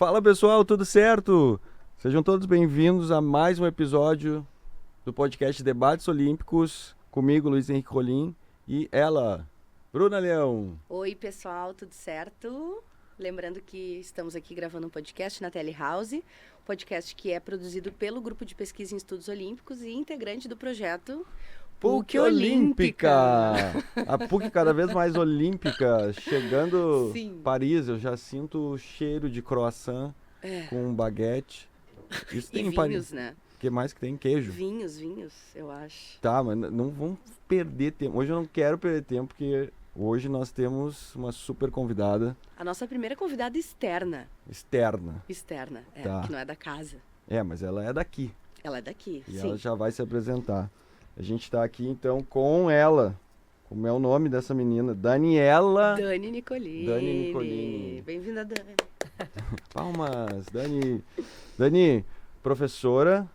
Fala pessoal, tudo certo? Sejam todos bem-vindos a mais um episódio do podcast Debates Olímpicos, comigo, Luiz Henrique Rolim, e ela, Bruna Leão. Oi pessoal, tudo certo? Lembrando que estamos aqui gravando um podcast na Telehouse, podcast que é produzido pelo Grupo de Pesquisa em Estudos Olímpicos e integrante do projeto PUC Olímpica! A PUC cada vez mais olímpica, chegando Sim. Paris, eu já sinto o cheiro de croissant com baguete. Isso E tem em vinhos, Paris. né? O que mais que tem? Queijo. Vinhos, eu acho. Tá, mas não vamos perder tempo. Hoje eu não quero perder tempo, porque hoje nós temos uma super convidada A nossa primeira convidada externa, externa. que não é da casa. Mas ela é daqui Ela é daqui, e sim. ela já vai se apresentar. A gente tá aqui então com ela. Como é o nome dessa menina? Daniela. Dani Nicolini. Dani Nicolini. Bem-vinda, Dani. Palmas, Dani. Dani, professora.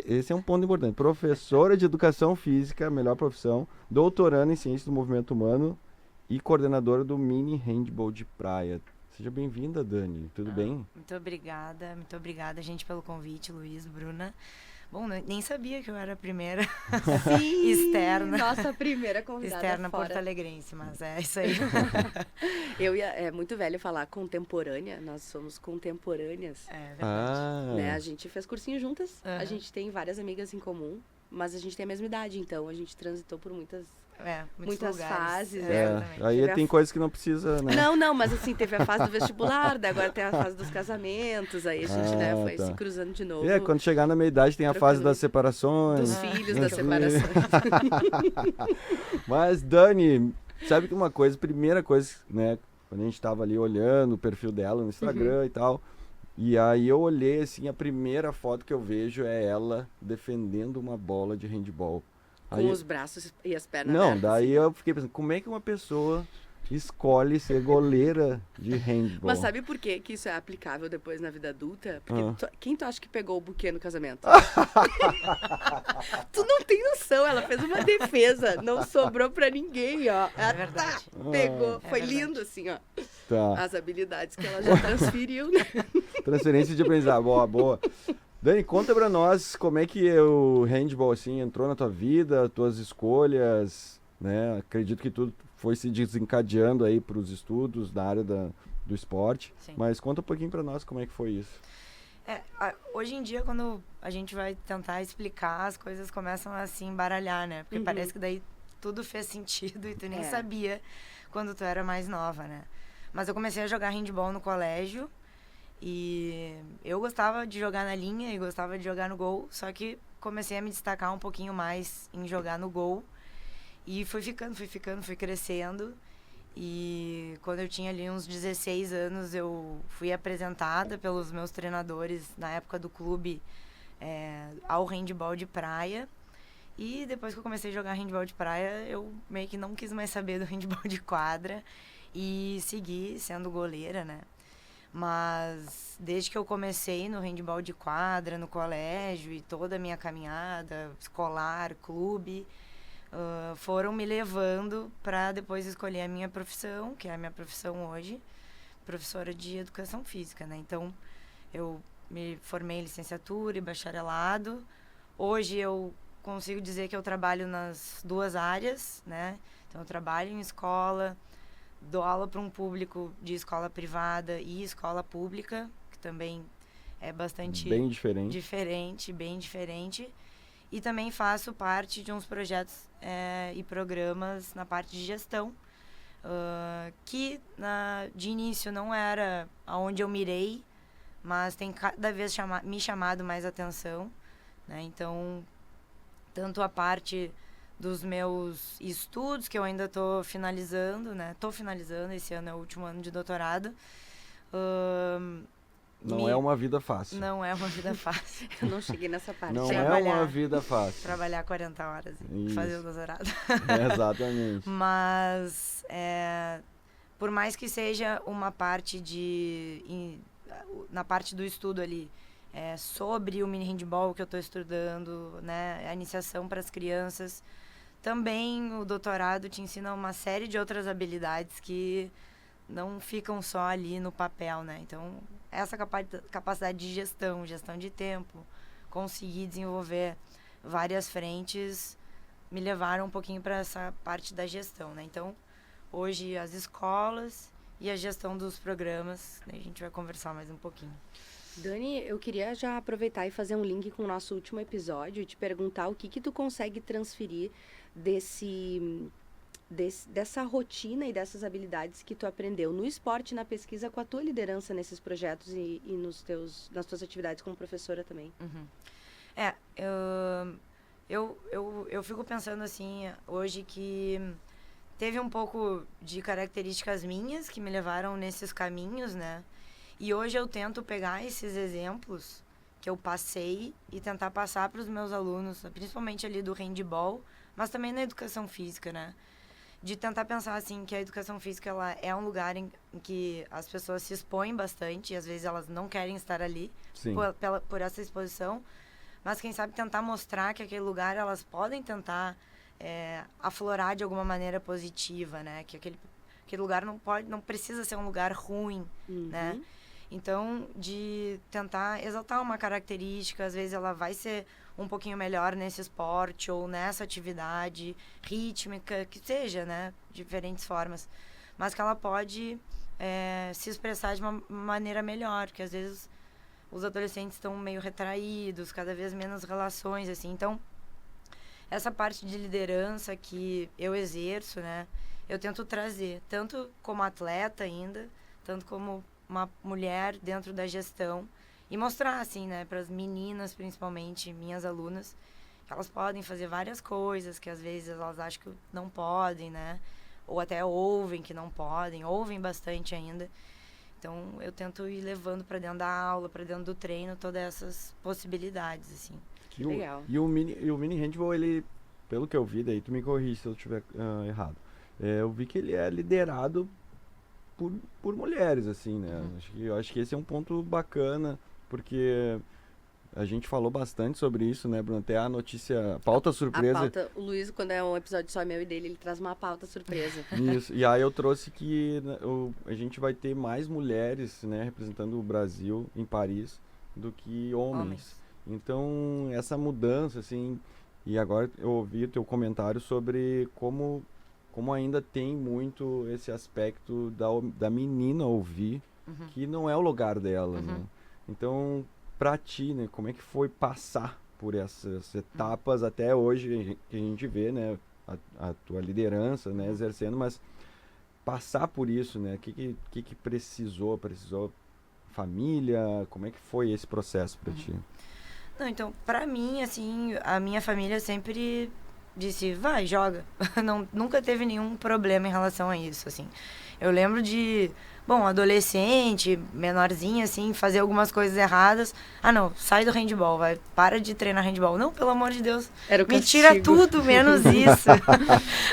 Esse é um ponto importante. Professora de Educação Física, melhor profissão, doutoranda em Ciências do Movimento Humano e coordenadora do Mini Handball de Praia. Seja bem-vinda, Dani. Tudo bem? Muito obrigada, gente, pelo convite, Luiz, Bruna. Bom, nem sabia que eu era a primeira Sim, externa. Nossa primeira convidada Externa fora. porto-alegrense, mas é isso aí. É muito velho falar contemporânea, nós somos contemporâneas. É verdade. Né? A gente fez cursinho juntas, a Aham. gente tem várias amigas em comum, mas a gente tem a mesma idade, então a gente transitou por muitas Muitas fases. Exatamente. Aí Teve tem coisas que não precisa, né? Não, mas assim, teve a fase do vestibular, daí agora tem a fase dos casamentos, aí a gente foi tá. se cruzando de novo. Quando chegar na meia-idade tem a fase das separações. Dos filhos, das Enfim. separações. Mas, Dani, sabe que uma coisa, primeira coisa, né? Quando a gente tava ali olhando o perfil dela no Instagram e tal, e aí eu olhei assim, a primeira foto que eu vejo é ela defendendo uma bola de handball. Com os braços e as pernas Não, abertas. daí eu fiquei pensando, como é que uma pessoa escolhe ser goleira de handball? Mas sabe por que isso é aplicável depois na vida adulta? Porque quem tu acha que pegou o buquê no casamento? Tu não tem noção, ela fez uma defesa, não sobrou pra ninguém, ó. Ela verdade. Pegou, foi verdade. lindo assim, ó. Tá, As habilidades que ela já transferiu, né? transferência de aprendizado, boa. Dani, conta pra nós como é que o handball, assim, entrou na tua vida, tuas escolhas, né? Acredito que tudo foi se desencadeando aí pros estudos da área do esporte. Sim. Mas conta um pouquinho pra nós como é que foi isso. Hoje em dia, quando a gente vai tentar explicar, as coisas começam a se embaralhar, né? Porque parece que daí tudo fez sentido e tu nem sabia quando tu era mais nova, né? Mas eu comecei a jogar handball no colégio e eu gostava de jogar na linha e gostava de jogar no gol, só que comecei a me destacar um pouquinho mais em jogar no gol e fui crescendo. E quando eu tinha ali uns 16 anos, eu fui apresentada pelos meus treinadores na época do clube ao handball de praia. E depois que eu comecei a jogar handball de praia, eu meio que não quis mais saber do handball de quadra e segui sendo goleira, né? Mas desde que eu comecei no handball de quadra, no colégio e toda a minha caminhada escolar, clube, foram me levando para depois escolher a minha profissão, que é a minha profissão hoje, professora de Educação Física, né? Então, eu me formei em licenciatura e bacharelado. Hoje eu consigo dizer que eu trabalho nas duas áreas, né? Então, eu trabalho em escola, dou aula para um público de escola privada e escola pública, que também é bastante Bem diferente. bem diferente. E também faço parte de uns projetos e programas na parte de gestão, que de início não era aonde eu mirei, mas tem cada vez me chamado mais atenção, né? Então, tanto a parte dos meus estudos, que eu ainda estou finalizando, né? Estou finalizando, esse ano é o último ano de doutorado. Não é uma vida fácil. Não é uma vida fácil. Eu não cheguei nessa parte. Não é uma vida fácil. Trabalhar 40 horas e fazer o doutorado. Exatamente. Mas, por mais que seja uma parte na parte do estudo ali, sobre o mini handball que eu estou estudando, né, a iniciação para as crianças, também o doutorado te ensina uma série de outras habilidades que não ficam só ali no papel, né? Então, essa capacidade de gestão de tempo, conseguir desenvolver várias frentes, me levaram um pouquinho para essa parte da gestão, né? Então, hoje as escolas e a gestão dos programas, a gente vai conversar mais um pouquinho. Dani, eu queria já aproveitar e fazer um link com o nosso último episódio e te perguntar o que tu consegue transferir dessa rotina e dessas habilidades que tu aprendeu no esporte e na pesquisa com a tua liderança nesses projetos e nas tuas atividades como professora também. Uhum. Eu fico pensando assim, hoje, que teve um pouco de características minhas que me levaram nesses caminhos, né? E hoje eu tento pegar esses exemplos que eu passei e tentar passar para os meus alunos, principalmente ali do handball, mas também na educação física, né? De tentar pensar, assim, que a educação física, ela é um lugar em que as pessoas se expõem bastante e às vezes elas não querem estar ali por essa exposição, mas quem sabe tentar mostrar que aquele lugar elas podem tentar aflorar de alguma maneira positiva, né? Que aquele lugar não precisa ser um lugar ruim, né? Então, de tentar exaltar uma característica, às vezes ela vai ser um pouquinho melhor nesse esporte ou nessa atividade rítmica, que seja, né? Diferentes formas. Mas que ela pode se expressar de uma maneira melhor, porque às vezes os adolescentes estão meio retraídos, cada vez menos relações, assim. Então, essa parte de liderança que eu exerço, né? Eu tento trazer, tanto como atleta ainda, tanto como uma mulher dentro da gestão, e mostrar, assim, né, para as meninas, principalmente, minhas alunas, que elas podem fazer várias coisas, que às vezes elas acham que não podem, né, ou até ouvem que não podem, ouvem bastante ainda. Então, eu tento ir levando para dentro da aula, para dentro do treino, todas essas possibilidades, assim. Que legal. E o mini handball, ele, pelo que eu vi, daí tu me corrige se eu estiver errado, eu vi que ele é liderado por mulheres, assim, né? Eu acho que esse é um ponto bacana, porque a gente falou bastante sobre isso, né, Bruno? Até a notícia, pauta surpresa. O Luiz, quando é um episódio só meu e dele, ele traz uma pauta surpresa. Isso, e aí eu trouxe que a gente vai ter mais mulheres, né, representando o Brasil em Paris do que homens. Então, essa mudança, assim, e agora eu ouvi o teu comentário sobre como ainda tem muito esse aspecto da menina ouvir, que não é o lugar dela, né? Então, pra ti, né, como é que foi passar por essas etapas até hoje que a gente vê, né, a tua liderança, né, exercendo, mas passar por isso, né, o que precisou família, como é que foi esse processo pra ti? Não, então, pra mim, assim, a minha família sempre disse, vai, joga. Nunca teve nenhum problema em relação a isso, assim. Eu lembro de, adolescente, menorzinha, assim, fazer algumas coisas erradas. Ah, não, sai do handball, vai, para de treinar handball. Não, pelo amor de Deus, me tira tudo, menos isso.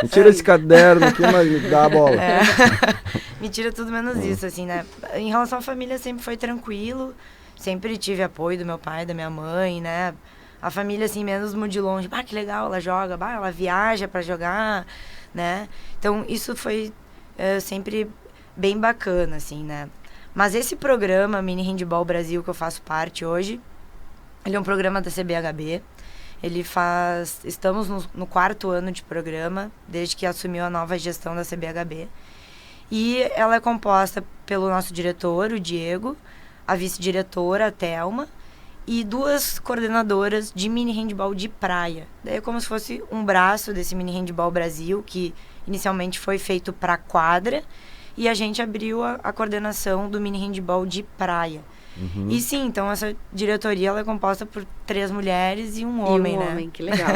Me tira esse caderno aqui, mas me dá a bola. Me tira tudo menos isso, assim, né? Em relação à família, sempre foi tranquilo. Sempre tive apoio do meu pai, da minha mãe, né? A família, assim, mesmo de longe, que legal, ela joga, ela viaja pra jogar, né? Então, isso foi sempre bem bacana, assim, né? Mas esse programa, Mini Handball Brasil, que eu faço parte hoje, ele é um programa da CBHB. Estamos no 4º ano de programa, desde que assumiu a nova gestão da CBHB. E ela é composta pelo nosso diretor, o Diego, a vice-diretora, a Thelma, e 2 coordenadoras de mini handball de praia. Daí é como se fosse um braço desse Mini Handball Brasil, que inicialmente foi feito para quadra, e a gente abriu a coordenação do mini handball de praia. E sim, então essa diretoria ela é composta por 3 mulheres e um homem, né? Homem, que legal.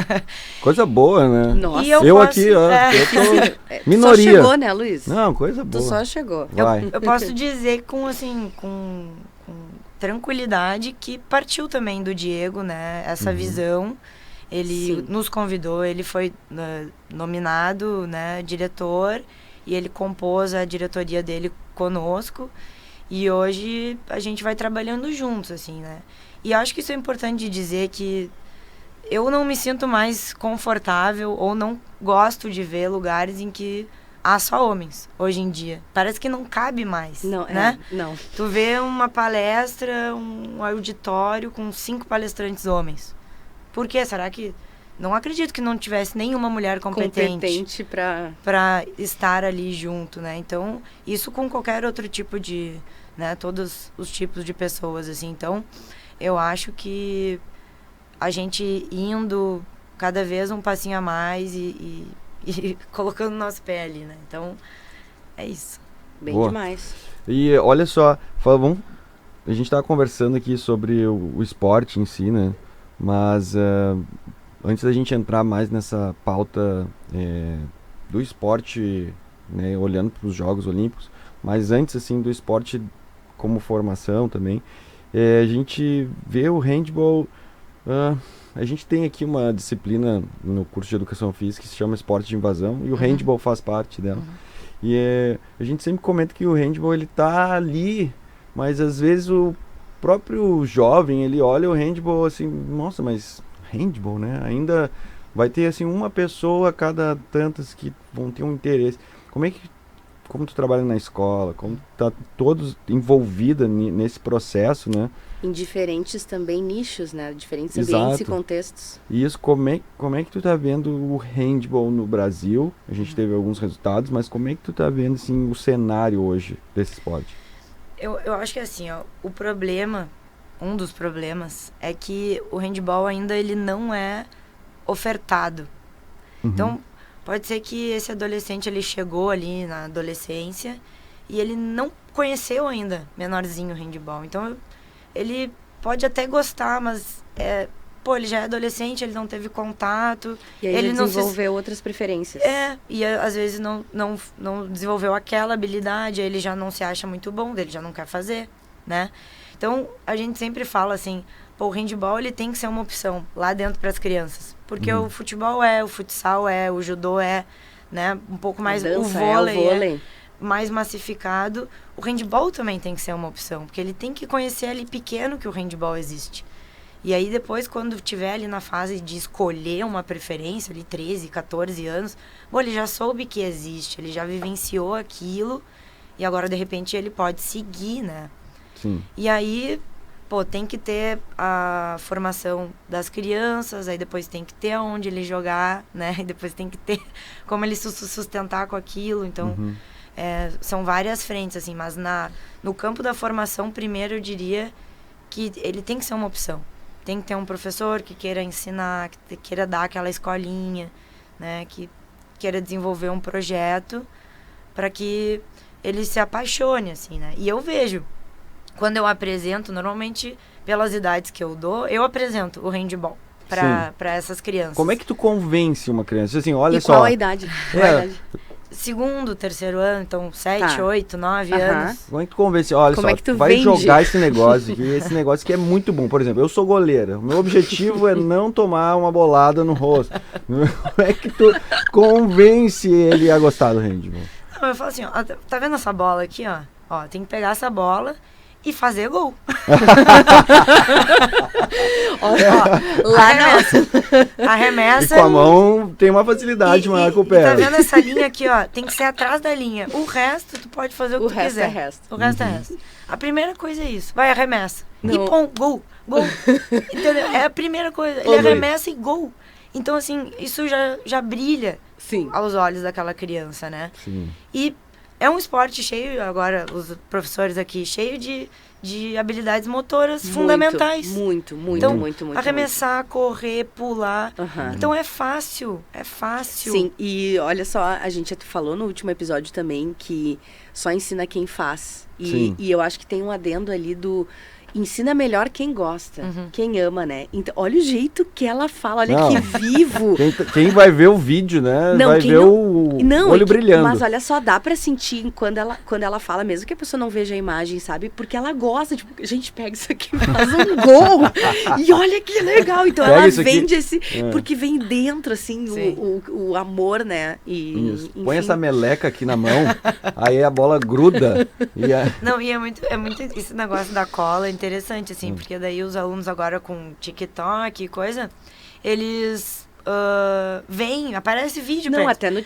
Coisa boa, né? Nossa. E eu aqui, ó, eu tô minoria. Só chegou, né, Luiz? Não, coisa boa. Tu só chegou. Eu posso dizer com tranquilidade que partiu também do Diego, né? Essa visão. Ele nos convidou, ele foi nominado, né, diretor, e ele compôs a diretoria dele conosco. E hoje a gente vai trabalhando juntos, assim, né? E acho que isso é importante de dizer, que eu não me sinto mais confortável ou não gosto de ver lugares em que só homens, hoje em dia. Parece que não cabe mais, Não, né? Não. Tu vê uma palestra, um auditório com 5 palestrantes homens. Por quê? Será que... Não acredito que não tivesse nenhuma mulher competente para estar ali junto, né? Então, isso com qualquer outro tipo de... né? Todos os tipos de pessoas, assim. Então, eu acho que a gente indo cada vez um passinho a mais e colocando nosso pé ali, né? Então, é isso. Bem Boa. demais. E olha só, a gente estava conversando aqui sobre o esporte em si, né? Mas antes da gente entrar mais nessa pauta do esporte, né? Olhando para os Jogos Olímpicos, mas antes assim do esporte como formação também, a gente vê o handball. A gente tem aqui uma disciplina no curso de Educação Física que se chama Esporte de Invasão e o handball faz parte dela. E a gente sempre comenta que o handball ele tá ali, mas às vezes o próprio jovem ele olha o handball assim, nossa, mas handball, né? Ainda vai ter assim uma pessoa a cada tantas que vão ter um interesse. Como tu trabalha na escola, como tá todos envolvida nesse processo, né? Em diferentes também nichos, né? Diferentes Exato. ambientes e contextos. E isso, como é que tu tá vendo o handball no Brasil? A gente teve alguns resultados, mas como é que tu tá vendo, assim, o cenário hoje desse esporte? Eu acho que assim, ó, um dos problemas é que o handball ainda ele não é ofertado. Então, pode ser que esse adolescente ele chegou ali na adolescência e ele não conheceu ainda menorzinho o handball. Então, ele pode até gostar, mas ele já é adolescente, ele não teve contato. E aí ele não desenvolveu outras preferências. E às vezes não desenvolveu aquela habilidade, aí ele já não se acha muito bom, ele já não quer fazer, né? Então, a gente sempre fala assim, o handball ele tem que ser uma opção lá dentro para as crianças. Porque o futebol o futsal o judô né? Um pouco mais, dança, o vôlei é mais massificado. O handball também tem que ser uma opção, porque ele tem que conhecer ali pequeno que o handball existe. E aí depois, quando tiver ali na fase de escolher uma preferência, ali 13, 14 anos, ele já soube que existe, ele já vivenciou aquilo e agora de repente ele pode seguir, né? Sim. E aí, tem que ter a formação das crianças, aí depois tem que ter aonde ele jogar, né? E depois tem que ter como ele se sustentar com aquilo. Então, são várias frentes, assim, mas no campo da formação, primeiro eu diria que ele tem que ser uma opção. Tem que ter um professor que queira ensinar, que queira dar aquela escolinha, né? Que queira desenvolver um projeto para que ele se apaixone, assim, né? E eu vejo, quando eu apresento, normalmente, pelas idades que eu dou, eu apresento o handball para essas crianças. Como é que tu convence uma criança? Assim, olha só. Qual a idade? Segundo, terceiro ano, então 7, 8, 9 anos. Como é que tu convence? Olha Como só, é que tu vai vende? jogar esse negócio aqui, esse negócio que é muito bom. Por exemplo, eu sou goleira. O meu objetivo é não tomar uma bolada no rosto. Como é que tu convence ele a gostar do handball? Não, eu falo assim, ó, tá vendo essa bola aqui, ó? Tem que pegar essa bola e fazer gol. Arremessa. E com a mão tem uma facilidade maior que o pé. Tá vendo essa linha aqui, ó? Tem que ser atrás da linha. O resto, tu pode fazer o que tu quiser. O resto é resto. A primeira coisa é isso. Vai, arremessa. Não. E pum, gol. Entendeu? É a primeira coisa. Ele arremessa e gol. Então, assim, isso já brilha aos olhos daquela criança, né? Sim. E é um esporte cheio, agora, os professores aqui, cheio de habilidades motoras fundamentais. Muito. Arremessar, correr, pular. Então é fácil. Sim, e olha só, a gente falou no último episódio também que só ensina quem faz. E eu acho que tem um adendo ali do... Ensina melhor quem gosta, quem ama, né? Então, olha o jeito que ela fala, olha que vivo. Quem vai ver o vídeo, né? Vai ver o olho brilhando. Mas olha só, dá pra sentir quando ela fala, mesmo que a pessoa não veja a imagem, sabe? Porque ela gosta, tipo, a gente pega isso aqui e faz um gol. E olha que legal. Então ela vende esse... Porque vem dentro, assim, o amor, né? E põe essa meleca aqui na mão, aí a bola gruda. Não, e é muito esse negócio da cola, interessante, assim, porque daí os alunos agora com TikTok e coisa, eles aparece vídeo pra Não, eles. até no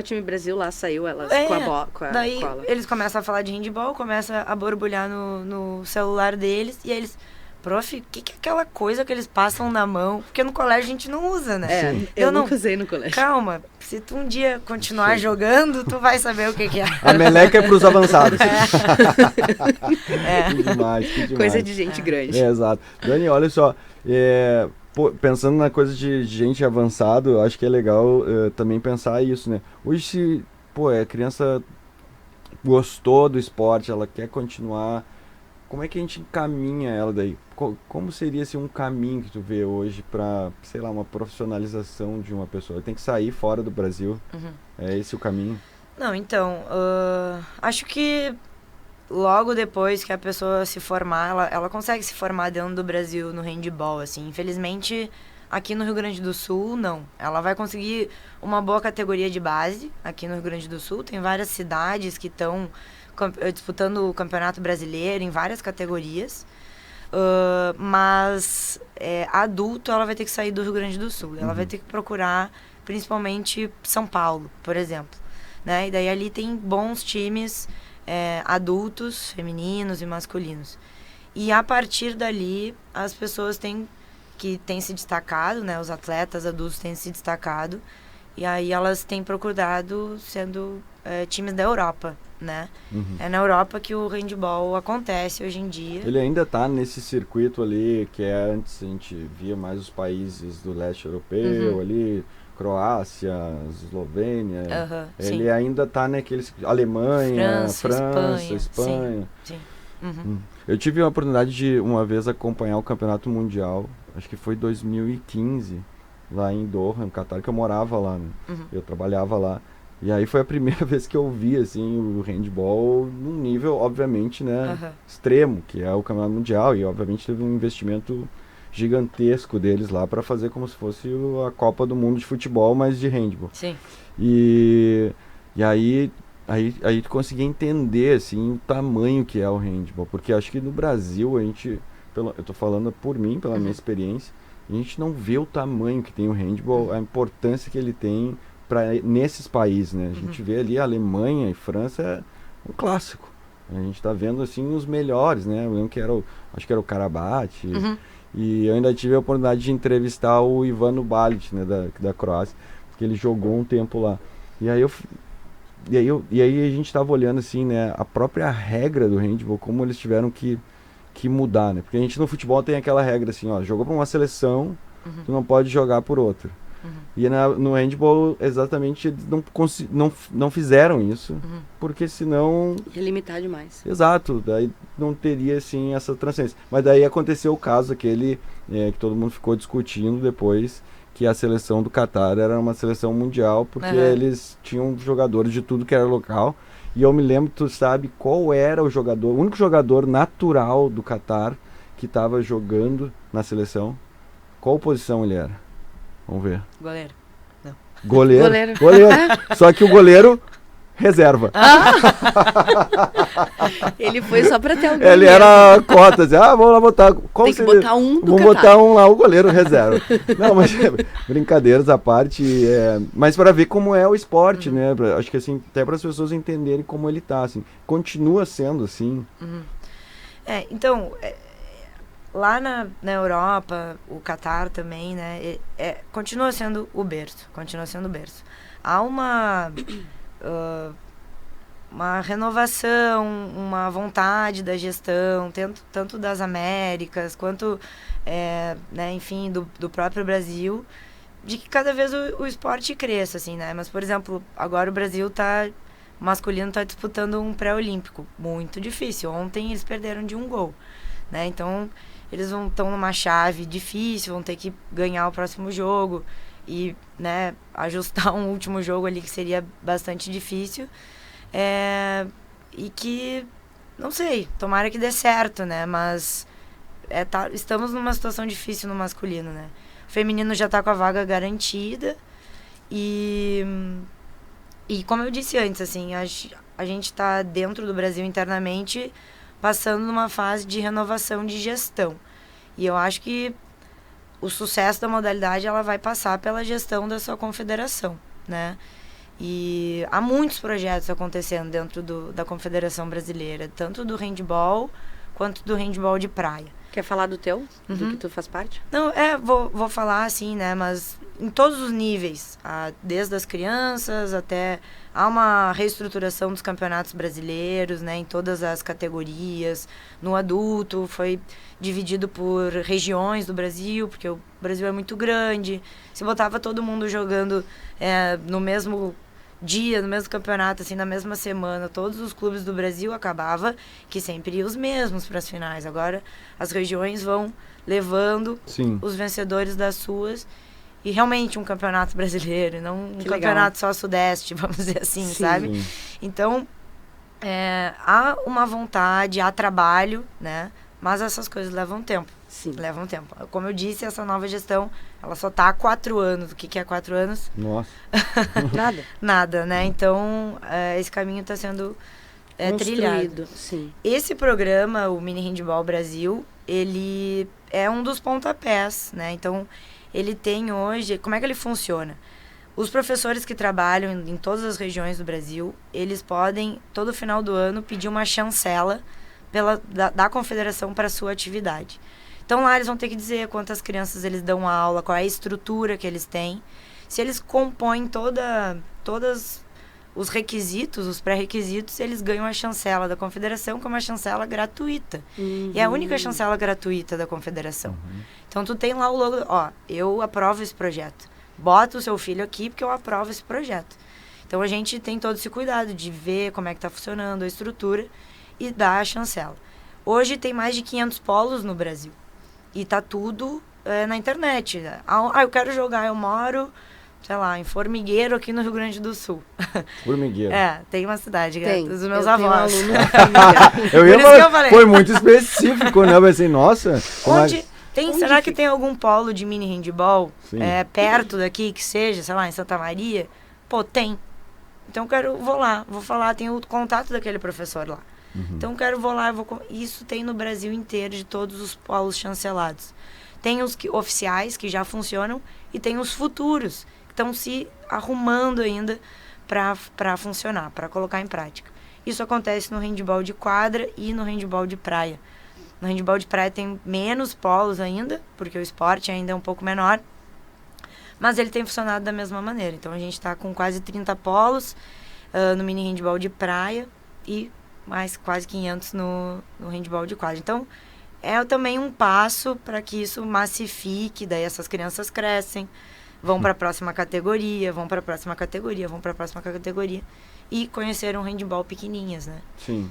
@time Brasil lá saiu elas com a daí cola. eles começam a falar de handball, começa a borbulhar no celular deles, e aí eles... Prof, o que é aquela coisa que eles passam na mão? Porque no colégio a gente não usa, né? Eu nunca usei no colégio. Calma, se tu um dia continuar jogando, tu vai saber o que é. A meleca é pros avançados. Que demais, que demais. Coisa de gente grande. Exato. Dani, olha só, pensando na coisa de gente avançado, eu acho que é legal também pensar isso, né? Hoje, se a criança gostou do esporte, ela quer continuar, como é que a gente encaminha ela daí? Como seria assim, um caminho que tu vê hoje para, sei lá, uma profissionalização de uma pessoa? Tem que sair fora do Brasil? É esse o caminho? Não, então, acho que logo depois que a pessoa se formar, ela consegue se formar dentro do Brasil no handball, assim. Infelizmente, aqui no Rio Grande do Sul, não. Ela vai conseguir uma boa categoria de base aqui no Rio Grande do Sul. Tem várias cidades que estão disputando o Campeonato Brasileiro em várias categorias. Mas adulto, ela vai ter que sair do Rio Grande do Sul. Ela vai ter que procurar, principalmente, São Paulo, por exemplo. Né? E daí ali tem bons times adultos, femininos e masculinos. E a partir dali, as pessoas têm se destacado, né? Os atletas adultos têm se destacado. E aí elas têm procurado sendo times da Europa, né? É na Europa que o handball acontece hoje em dia. Ele ainda está nesse circuito ali que antes a gente via mais os países do leste europeu ali, Croácia, Eslovênia. Ele ainda está naqueles... Alemanha, França, Espanha. Sim. Eu tive a oportunidade de uma vez acompanhar o Campeonato Mundial, acho que foi 2015, lá em Doha, no Catar, que eu morava lá, né? Eu trabalhava lá. E aí foi a primeira vez que eu vi, assim, o handball num nível, obviamente, né, extremo, que é o Campeonato Mundial. E, obviamente, teve um investimento gigantesco deles lá para fazer como se fosse a Copa do Mundo de futebol, mas de handball. Sim. E aí tu conseguia entender, assim, o tamanho que é o handball. Porque acho que no Brasil, eu tô falando por mim, pela minha experiência, a gente não vê o tamanho que tem o handball, a importância que ele tem nesses países, né? A gente vê ali a Alemanha e França, é um clássico. A gente tá vendo, assim, os melhores, né? Eu lembro que acho que era o Karabat. E eu ainda tive a oportunidade de entrevistar o Ivano Balic, né? Da Croácia, porque ele jogou um tempo lá. E aí a gente tava olhando, assim, né? A própria regra do handball, como eles tiveram que mudar, né? Porque a gente no futebol tem aquela regra, assim, ó, jogou pra uma seleção, tu não pode jogar por outra. E no handball, exatamente, eles não fizeram isso, porque senão... Ia limitar demais. Exato, daí não teria, assim, essa transcendência. Mas daí aconteceu o caso aquele que todo mundo ficou discutindo depois, que a seleção do Catar era uma seleção mundial, porque eles tinham jogadores de tudo que era local. E eu me lembro, tu sabe qual era o único jogador natural do Catar que estava jogando na seleção? Qual posição ele era? Vamos ver. Goleiro. Não. Goleiro. Só que o goleiro reserva. Ele foi só pra ter alguém. Ele era cota, assim, vamos lá botar. Tem que botar um do Vamos botar um lá, o goleiro reserva. Não, mas brincadeiras à parte, mas para ver como é o esporte, né? Acho que assim, até para as pessoas entenderem como ele tá, assim. Continua sendo assim. Então, lá na Europa, o Catar também, né? Continua sendo o berço. Há uma renovação, uma vontade da gestão, tanto das Américas quanto, né, enfim, do próprio Brasil, de que cada vez o esporte cresça, assim, né? Mas, por exemplo, agora o Brasil o masculino está disputando um pré-olímpico, muito difícil. Ontem eles perderam de 1 gol, né? Então, eles estão numa chave difícil, vão ter que ganhar o próximo jogo e, né, ajustar um último jogo ali que seria bastante difícil. E que, não sei, tomara que dê certo, né? Mas estamos numa situação difícil no masculino, né? O feminino já está com a vaga garantida e como eu disse antes, assim, a gente está dentro do Brasil internamente passando numa fase de renovação de gestão. E eu acho que o sucesso da modalidade ela vai passar pela gestão da sua confederação, né? E há muitos projetos acontecendo dentro da Confederação Brasileira, tanto do handball quanto do handball de praia. Quer falar do teu? Do que tu faz parte? Não, vou falar assim, né? Mas em todos os níveis, desde as crianças até... Há uma reestruturação dos campeonatos brasileiros, né? Em todas as categorias. No adulto, foi dividido por regiões do Brasil, porque o Brasil é muito grande. Se botava todo mundo jogando no mesmo dia, no mesmo campeonato, assim, na mesma semana, todos os clubes do Brasil, acabava que sempre iam os mesmos para as finais. Agora, as regiões vão levando os vencedores das suas, e realmente um campeonato brasileiro, não um campeonato só sudeste, vamos dizer assim, sabe? Sim. Então, há uma vontade, há trabalho, né? Mas essas coisas levam tempo. Sim. Levam tempo. Como eu disse, essa nova gestão, ela só está há 4 anos. O que é 4 anos? Nossa. Nada. Nada, né? Então, esse caminho está sendo trilhado. Sim. Esse programa, o Mini Handball Brasil, ele é um dos pontapés, né? Então, ele tem hoje... Como é que ele funciona? Os professores que trabalham em todas as regiões do Brasil, eles podem, todo final do ano, pedir uma chancela da confederação para a sua atividade. Então, lá eles vão ter que dizer quantas crianças eles dão aula, qual é a estrutura que eles têm. Se eles compõem todos os requisitos, os pré-requisitos, eles ganham a chancela da confederação, que é uma chancela gratuita. E é a única chancela gratuita da confederação. Então, tu tem lá o logo, eu aprovo esse projeto. Bota o seu filho aqui porque eu aprovo esse projeto. Então, a gente tem todo esse cuidado de ver como é que está funcionando a estrutura e dar a chancela. Hoje tem mais de 500 polos no Brasil. E tá tudo na internet. Eu quero jogar, eu moro, sei lá, em Formigueiro, aqui no Rio Grande do Sul. Formigueiro. Tem uma cidade, dos meus avós. avós. Eu ia falar, foi muito específico, né? Eu pensei, nossa... Será que tem algum polo de mini handball perto daqui, que seja, sei lá, em Santa Maria? Pô, tem. Então vou falar, tem o contato daquele professor lá. Então vou lá, isso tem no Brasil inteiro, de todos os polos chancelados. Tem os oficiais que já funcionam e tem os futuros, que estão se arrumando ainda para funcionar, para colocar em prática. Isso acontece no handball de quadra e no handball de praia. No handball de praia tem menos polos ainda, porque o esporte ainda é um pouco menor, mas ele tem funcionado da mesma maneira. Então, a gente está com quase 30 polos no mini handball de praia e mais quase 500 no handball de quadra. Então, é também um passo para que isso massifique, daí essas crianças crescem, vão para a próxima categoria, vão para a próxima categoria, vão para a próxima categoria e conheceram um handball pequenininhas, né? Sim.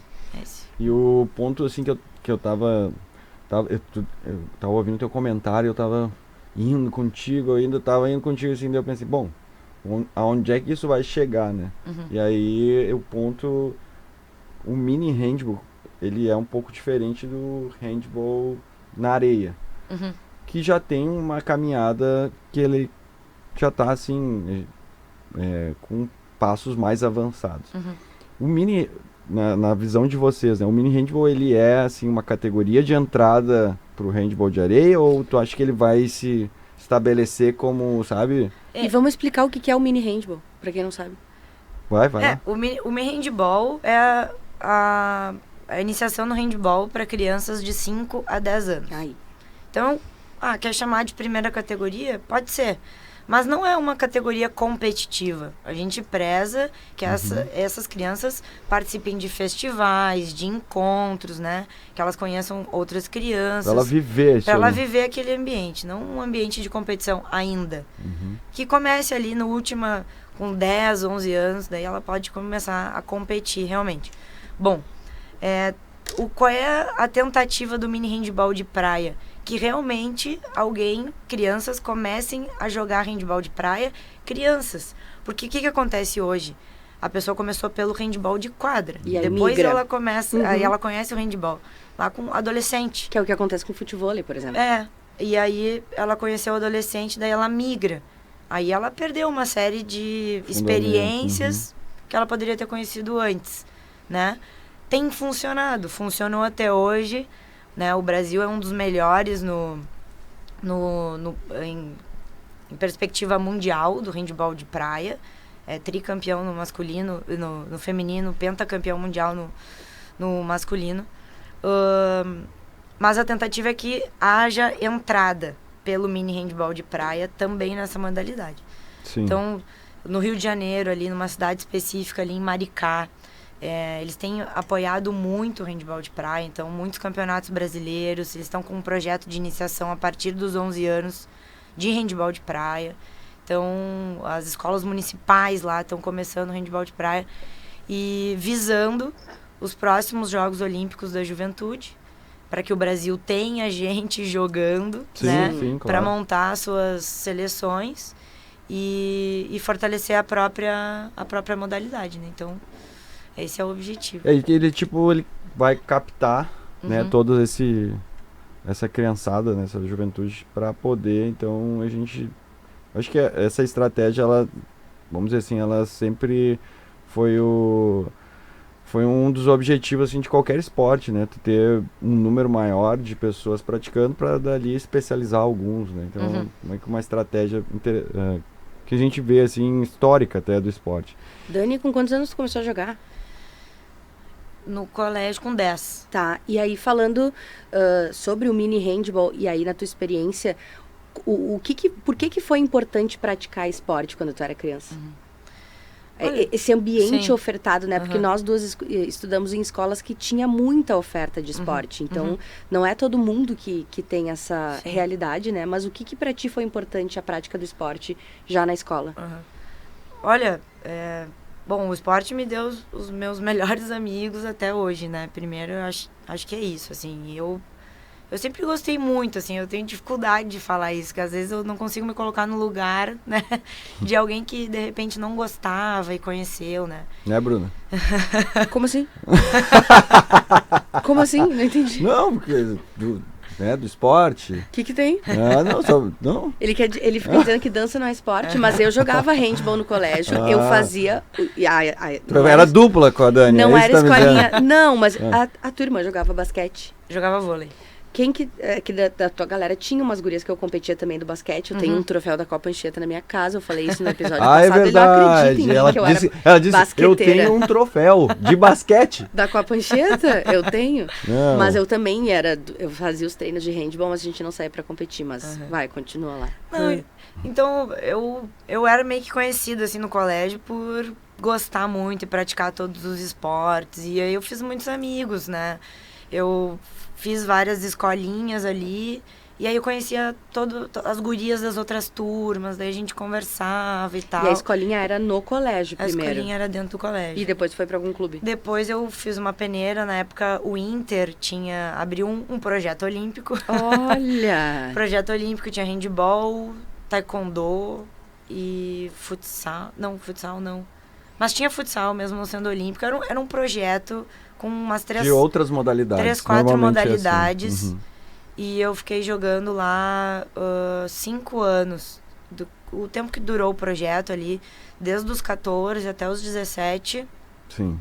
E o ponto, assim, que eu tava ouvindo teu comentário, eu tava indo contigo, assim, daí eu pensei, bom, aonde é que isso vai chegar, né? E aí, o mini handball, ele é um pouco diferente do handball na areia, que já tem uma caminhada que ele já tá, assim, com passos mais avançados. O mini... Na visão de vocês, né? O mini handball, ele é, assim, uma categoria de entrada pro handball de areia, ou tu acha que ele vai se estabelecer como, sabe? E vamos explicar o que é o mini handball, pra quem não sabe. Vai. O mini handball é a iniciação no handball para crianças de 5 a 10 anos. Aí. Então, quer chamar de primeira categoria? Pode ser. Mas não é uma categoria competitiva. A gente preza que essas crianças participem de festivais, de encontros, né? Que elas conheçam outras crianças. Pra ela viver. Pra ela viver aquele ambiente, não um ambiente de competição ainda. Que comece ali com 10, 11 anos, daí ela pode começar a competir realmente. Bom, qual é a tentativa do mini handball de praia? Que realmente crianças comecem a jogar handball de praia, crianças. Porque o que acontece hoje? A pessoa começou pelo handball de quadra. E aí depois migra. Ela começa, aí ela conhece o handball lá com adolescente. Que é o que acontece com o futevôlei, por exemplo. E aí ela conheceu o adolescente, daí ela migra. Aí ela perdeu uma série de experiências que ela poderia ter conhecido antes, né? Tem funcionado, funcionou até hoje, né? O Brasil é um dos melhores no em perspectiva mundial do handball de praia. É tricampeão no masculino, no feminino, pentacampeão mundial no masculino. Mas a tentativa é que haja entrada pelo mini handball de praia também nessa modalidade. Sim. Então, no Rio de Janeiro, ali numa cidade específica, ali em Maricá, eles têm apoiado muito o handball de praia, então muitos campeonatos brasileiros, eles estão com um projeto de iniciação a partir dos 11 anos de handball de praia. Então, as escolas municipais lá estão começando o handball de praia e visando os próximos Jogos Olímpicos da Juventude, para que o Brasil tenha gente jogando, sim, né? Sim, claro. Para montar suas seleções e fortalecer a própria modalidade, né? Então, esse é o objetivo. Ele vai captar, né, toda essa criançada, né, essa juventude, para poder, então, a gente... Acho que essa estratégia, ela, vamos dizer assim, ela sempre foi um dos objetivos, assim, de qualquer esporte, né? Tu ter um número maior de pessoas praticando para dali especializar alguns, né? Então, uma estratégia que a gente vê, assim, histórica até do esporte. Dani, com quantos anos tu começou a jogar? No colégio com 10. Tá, e aí falando sobre o mini handball, e aí na tua experiência, por que foi importante praticar esporte quando tu era criança? Esse ambiente ofertado, né? Porque nós duas estudamos em escolas que tinha muita oferta de esporte. Então, não é todo mundo que tem essa realidade, né? Mas o que pra ti foi importante a prática do esporte já na escola? Olha, bom, o esporte me deu os meus melhores amigos até hoje, né? Primeiro, eu acho que é isso, assim. Eu sempre gostei muito, assim, eu tenho dificuldade de falar isso, que às vezes eu não consigo me colocar no lugar, né, de alguém que de repente não gostava e conheceu, né? Né, Bruna? Como assim? Como assim? Não entendi. Não, porque do esporte. O que tem? Não. Ele fica dizendo que dança não é esporte, mas eu jogava handball no colégio, eu fazia... Era dupla com a Dani. Não era escolinha, não, mas a tua irmã jogava basquete. Jogava vôlei. Quem que da tua galera tinha umas gurias que eu competia também do basquete. Eu tenho um troféu da Copa Anchieta na minha casa. Eu falei isso no episódio passado. É verdade. Ele não acredita em mim ela disse, eu tenho um troféu de basquete. Da Copa Anchieta? Eu tenho. Não. Mas eu também eu fazia os treinos de handball, mas a gente não saía pra competir. Mas vai, continua lá. Não, então, eu era meio que conhecida, assim, no colégio por gostar muito e praticar todos os esportes. E aí eu fiz muitos amigos, né? Eu fiz várias escolinhas ali, e aí eu conhecia as gurias das outras turmas, daí a gente conversava e tal. E a escolinha era no colégio primeiro? A escolinha era dentro do colégio. E depois foi pra algum clube? Depois eu fiz uma peneira, na época o Inter abriu um projeto olímpico. Olha! Projeto olímpico, tinha handball, taekwondo e futsal. Não, futsal não. Mas tinha futsal mesmo não sendo olímpico, era um projeto com umas de outras modalidades. 4 modalidades. Assim. E eu fiquei jogando lá 5 anos. O tempo que durou o projeto ali, desde os 14 até os 17. Sim.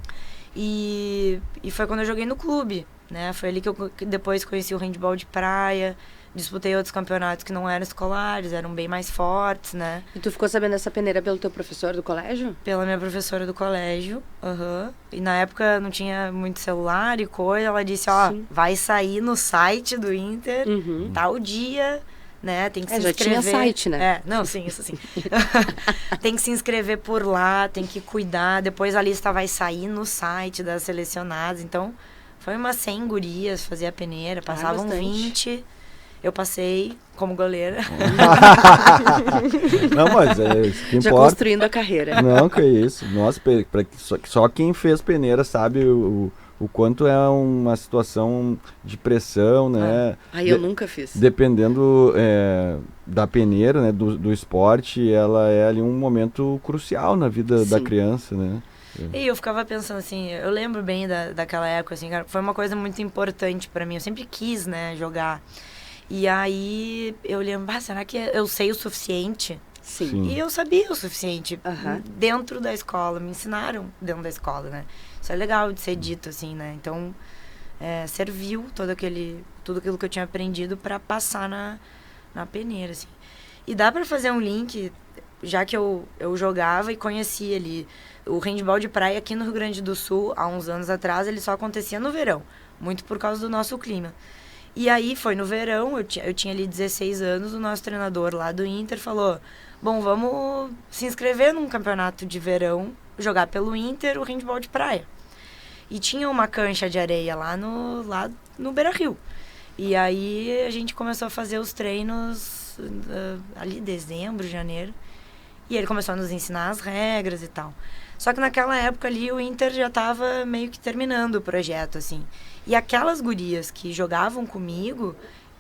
E foi quando eu joguei no clube, né? Foi ali que eu depois conheci o handball de praia. Disputei outros campeonatos que não eram escolares, eram bem mais fortes, né? E tu ficou sabendo dessa peneira pelo teu professor do colégio? Pela minha professora do colégio, E na época não tinha muito celular e coisa. Ela disse, vai sair no site do Inter, tal dia, né? Tem que se inscrever. Já tinha site, né? Não, sim, isso sim. Tem que se inscrever por lá, tem que cuidar. Depois a lista vai sair no site das selecionadas. Então, foi umas 100 gurias, fazia a peneira, passavam 20... Eu passei como goleira. Não, mas é isso que importa. Já construindo a carreira. Não, que isso. Nossa, só quem fez peneira sabe o quanto é uma situação de pressão, né? Eu nunca fiz. Dependendo da peneira, né, do esporte, ela é ali um momento crucial na vida da criança, né? E eu ficava pensando assim, eu lembro bem daquela época, assim, foi uma coisa muito importante pra mim. Eu sempre quis, né, jogar. E aí eu lembro, será que eu sei o suficiente? Sim. E eu sabia o suficiente dentro da escola, me ensinaram dentro da escola, né? Isso é legal de ser dito, assim, né? Então, serviu tudo aquilo que eu tinha aprendido para passar na peneira, assim. E dá pra fazer um link, já que eu jogava e conhecia ali. O handball de praia aqui no Rio Grande do Sul, há uns anos atrás, ele só acontecia no verão. Muito por causa do nosso clima. E aí, foi no verão, eu tinha ali 16 anos, o nosso treinador lá do Inter falou, bom, vamos se inscrever num campeonato de verão, jogar pelo Inter o handball de praia. E tinha uma cancha de areia lá no Beira-Rio. E aí, a gente começou a fazer os treinos ali dezembro, janeiro. E ele começou a nos ensinar as regras e tal. Só que naquela época ali, o Inter já estava meio que terminando o projeto, assim. E aquelas gurias que jogavam comigo,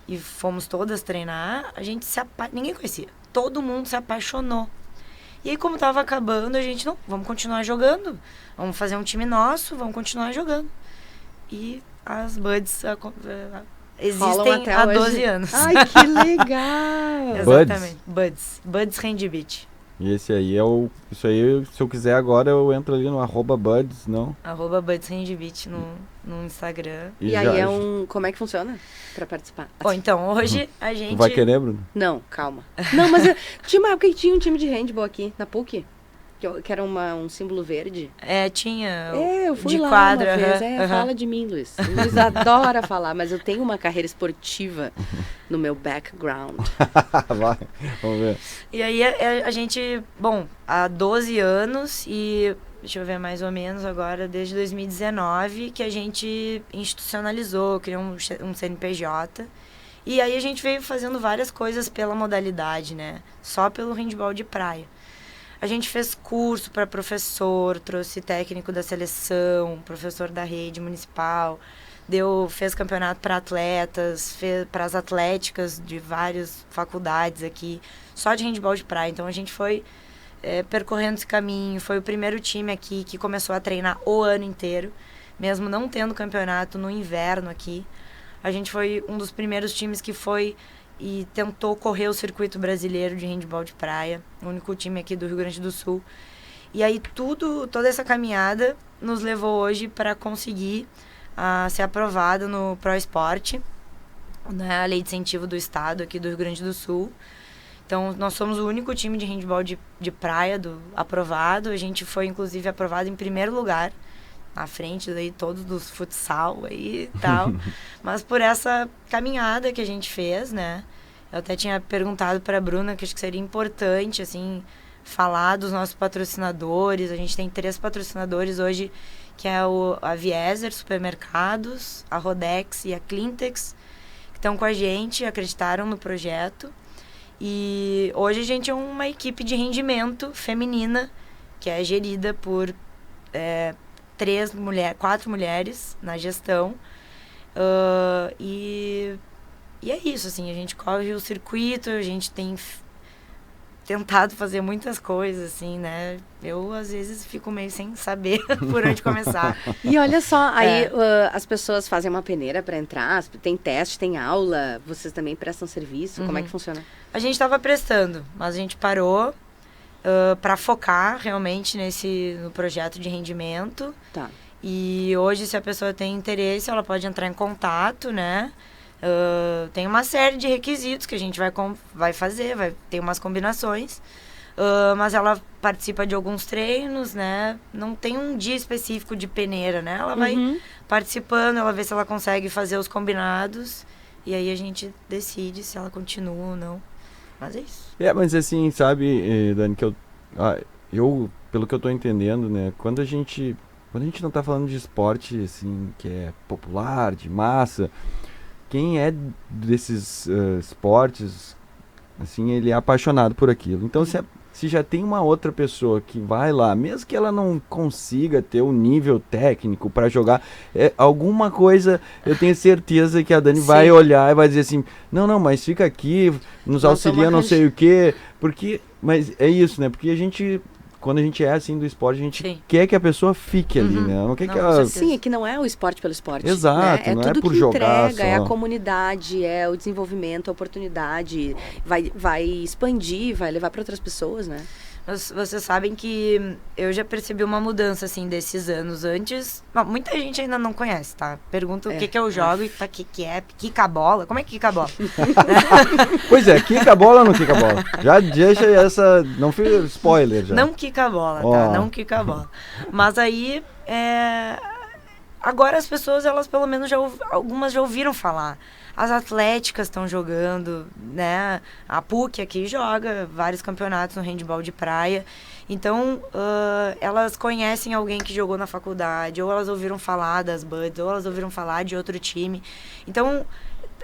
e fomos todas treinar, a gente ninguém conhecia. Todo mundo se apaixonou. E aí, como estava acabando, a gente, não, vamos continuar jogando. Vamos fazer um time nosso, vamos continuar jogando. E as buds existem há 12 anos. Ai, que legal! Exatamente. Buds Handbeat. E esse aí é o... Isso aí, se eu quiser agora, eu entro ali no @buds, não? @buds Handbeat no Instagram. E aí é um... Como é que funciona pra participar? Bom, então, hoje a gente... Vai querer, Bruno? Não, calma. Não, mas tinha uma época que tinha um time de handball aqui, na PUC. Que era um símbolo verde. Tinha eu fui de lá quadra. uma vez. Fala de mim, Luiz. O Luiz adora falar, mas eu tenho uma carreira esportiva no meu background. Vai, vamos ver. E aí a gente, bom, há 12 anos e, deixa eu ver mais ou menos agora, desde 2019, que a gente institucionalizou, criou um CNPJ. E aí a gente veio fazendo várias coisas pela modalidade, né? Só pelo handball de praia. A gente fez curso para professor, trouxe técnico da seleção, professor da rede municipal, fez campeonato para atletas, para as atléticas de várias faculdades aqui, só de handball de praia. Então a gente foi percorrendo esse caminho, foi o primeiro time aqui que começou a treinar o ano inteiro, mesmo não tendo campeonato no inverno aqui. A gente foi um dos primeiros times que foi e tentou correr o circuito brasileiro de handball de praia, o único time aqui do Rio Grande do Sul. E aí toda essa caminhada nos levou hoje para conseguir ser aprovado no Pro Esporte, né, a lei de incentivo do estado aqui do Rio Grande do Sul. Então, nós somos o único time de handball de praia aprovado. A gente foi, inclusive, aprovado em primeiro lugar, à frente daí todos dos futsal aí e tal. Mas por essa caminhada que a gente fez, né? Eu até tinha perguntado para a Bruna que acho que seria importante, assim, falar dos nossos patrocinadores. A gente tem 3 patrocinadores hoje, que é a Vieser Supermercados, a Rodex e a Clintex, que estão com a gente, acreditaram no projeto. E hoje a gente é uma equipe de rendimento feminina, que é gerida por 4 mulheres na gestão. E é isso, assim, a gente corre o circuito, a gente tem tentado fazer muitas coisas, assim, né? Eu, às vezes, fico meio sem saber por onde começar. E olha só, aí as pessoas fazem uma peneira para entrar, tem teste, tem aula, vocês também prestam serviço, como é que funciona? A gente estava prestando, mas a gente parou para focar realmente no projeto de rendimento. Tá. E hoje, se a pessoa tem interesse, ela pode entrar em contato, né? Tem uma série de requisitos que a gente vai fazer, vai ter umas combinações, mas ela participa de alguns treinos, né? Não tem um dia específico de peneira, né? Ela vai participando, ela vê se ela consegue fazer os combinados, e aí a gente decide se ela continua ou não. Mas é isso. Mas assim, sabe, Dani, que eu pelo que eu tô entendendo, né? Quando a gente não tá falando de esporte, assim, que é popular, de massa, quem é desses esportes, assim, ele é apaixonado por aquilo. Então, se já tem uma outra pessoa que vai lá, mesmo que ela não consiga ter o nível técnico para jogar, alguma coisa, eu tenho certeza que a Dani vai olhar e vai dizer assim, não, mas fica aqui, nos auxilia não sei o quê, mas é isso, né? Porque quando a gente é assim do esporte, a gente quer que a pessoa fique ali, né? Não quer que ela... Sim, é que não é o esporte pelo esporte. Exato, né? não tudo é por que jogar entrega, só. É a comunidade, é o desenvolvimento, a oportunidade, vai expandir, vai levar para outras pessoas, né? Vocês sabem que eu já percebi uma mudança, assim, desses anos. Antes, muita gente ainda não conhece, tá? Pergunta o que eu jogo e tá, que é, quica a bola. Como é que quica a bola? Pois é, quica a bola ou não quica a bola? Já deixa essa, não fica spoiler já. Não quica a bola, tá? Não quica a bola. Mas aí, agora as pessoas, elas pelo menos algumas já ouviram falar. As atléticas estão jogando, né? A PUC aqui joga vários campeonatos no handball de praia. Então, elas conhecem alguém que jogou na faculdade, ou elas ouviram falar das Buds, ou elas ouviram falar de outro time. Então,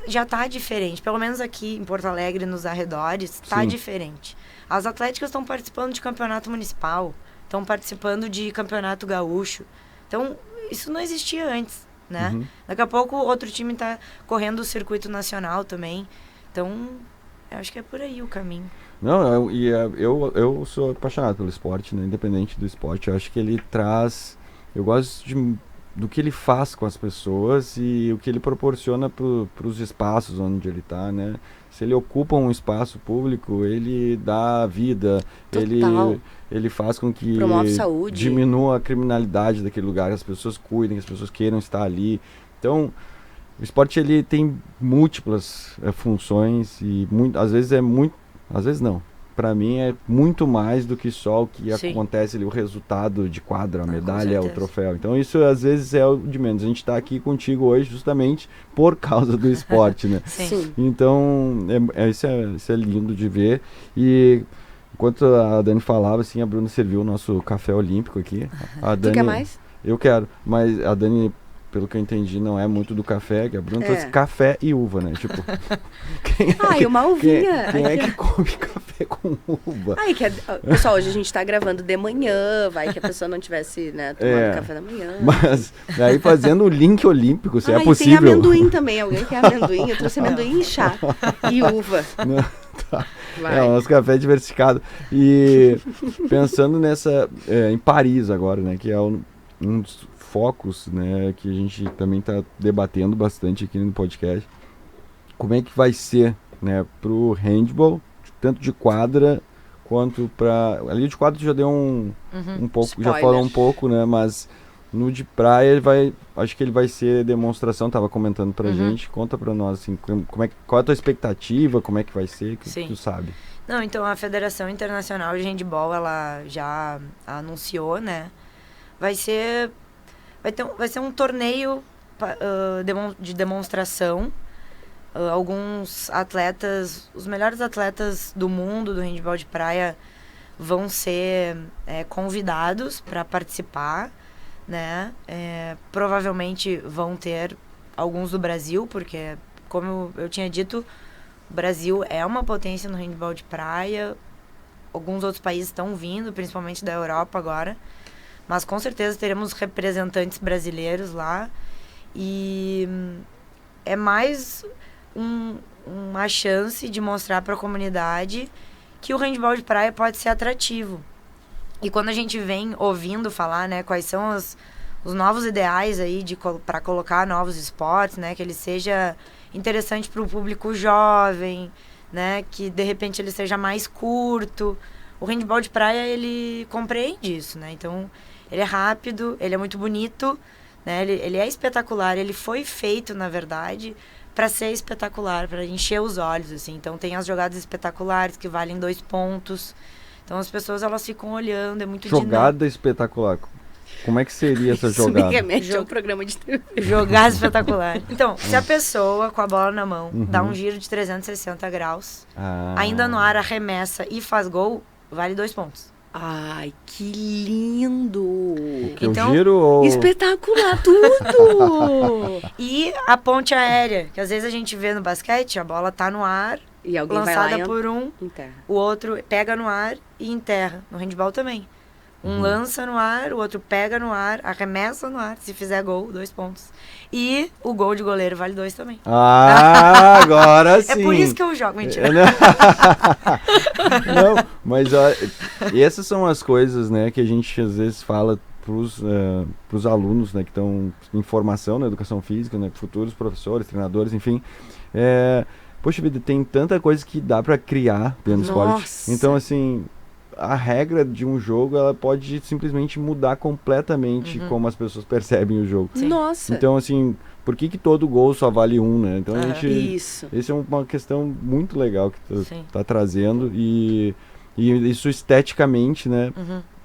já tá diferente. Pelo menos aqui em Porto Alegre, nos arredores, tá diferente. As atléticas estão participando de campeonato municipal, estão participando de campeonato gaúcho. Então, isso não existia antes. Né? Daqui a pouco outro time tá correndo o circuito nacional também. Então, eu acho que é por aí o caminho. Não, eu sou apaixonado pelo esporte, né? Independente do esporte. Eu acho que ele traz... Eu gosto do que ele faz com as pessoas e o que ele proporciona pros espaços onde ele tá, né? Se ele ocupa um espaço público, ele dá vida, ele faz com que promove saúde, diminua a criminalidade daquele lugar, que as pessoas cuidem, que as pessoas queiram estar ali. Então, o esporte ele tem múltiplas funções e às vezes não. Para mim é muito mais do que só o que acontece ali, o resultado de quadra, a medalha, o troféu. Então isso às vezes é o de menos. A gente está aqui contigo hoje justamente por causa do esporte, né? Sim. Então isso é lindo de ver. E enquanto a Dani falava, assim, a Bruna serviu o nosso café olímpico aqui. A Dani, tu quer mais? Eu quero, mas a Dani, pelo que eu entendi, não é muito do café, que a Bruna trouxe café e uva, né? Tipo, e uma uvinha. Quem é que come café com uva? Pessoal, hoje a gente tá gravando de manhã, vai que a pessoa não tivesse, né, tomando café da manhã. Mas, aí fazendo o link olímpico, se é possível. E tem amendoim também, alguém quer amendoim? Eu trouxe amendoim e chá, e uva. Não, tá. Nosso café diversificado. E pensando em Paris agora, né, que é um dos focos, né, que a gente também está debatendo bastante aqui no podcast. Como é que vai ser, né, pro handball, tanto de quadra quanto para ali de quadra já deu um pouco, spoiler. Já falou um pouco, né, mas no de praia acho que ele vai ser demonstração, tava comentando pra gente. Conta pra nós assim, qual é a tua expectativa, como é que vai ser, que tu sabe. Não, então a Federação Internacional de Handball, ela já anunciou, né? Vai ser um torneio de demonstração. Alguns atletas, os melhores atletas do mundo do handball de praia vão ser convidados para participar, né? Provavelmente vão ter alguns do Brasil, porque, como eu tinha dito, o Brasil é uma potência no handball de praia. Alguns outros países estão vindo, principalmente da Europa agora. Mas com certeza teremos representantes brasileiros lá. E é mais uma chance de mostrar para a comunidade que o handball de praia pode ser atrativo. E quando a gente vem ouvindo falar, né, quais são os novos ideais aí para colocar novos esportes, né, que ele seja interessante para o público jovem, né, que de repente ele seja mais curto. O handball de praia, ele compreende isso, né? Então, ele é rápido, ele é muito bonito, né? Ele é espetacular, ele foi feito, na verdade, para ser espetacular, para encher os olhos, assim. Então, tem as jogadas espetaculares que valem 2 pontos. Então, as pessoas, elas ficam olhando, é muito jogada espetacular. Como é que seria essa jogada? Isso me remete ao programa de TV. Jogada espetacular. Então, se a pessoa, com a bola na mão, dá um giro de 360 graus, ainda no ar, arremessa e faz gol, vale 2 pontos. Ai, que lindo! Então, giro ou... Espetacular, tudo! E a ponte aérea, que às vezes a gente vê no basquete, a bola tá no ar, e alguém lançada vai lá por um, enterra. O outro pega no ar e enterra. No handball também. Um lança no ar, o outro pega no ar, arremessa no ar. Se fizer gol, 2 pontos. E o gol de goleiro vale 2 também. Ah, agora sim. É por isso que eu jogo, mentira. Não, mas ó, essas são as coisas, né, que a gente às vezes fala pros alunos, né, que estão em formação na educação física, né, futuros professores, treinadores, enfim. Poxa vida, tem tanta coisa que dá pra criar dentro do esporte. Então, assim, a regra de um jogo, ela pode simplesmente mudar completamente como as pessoas percebem o jogo. Sim. Nossa! Então, assim, por que todo gol só vale um, né? Então, a gente... Isso. Essa é uma questão muito legal que tu tá trazendo e isso esteticamente, né?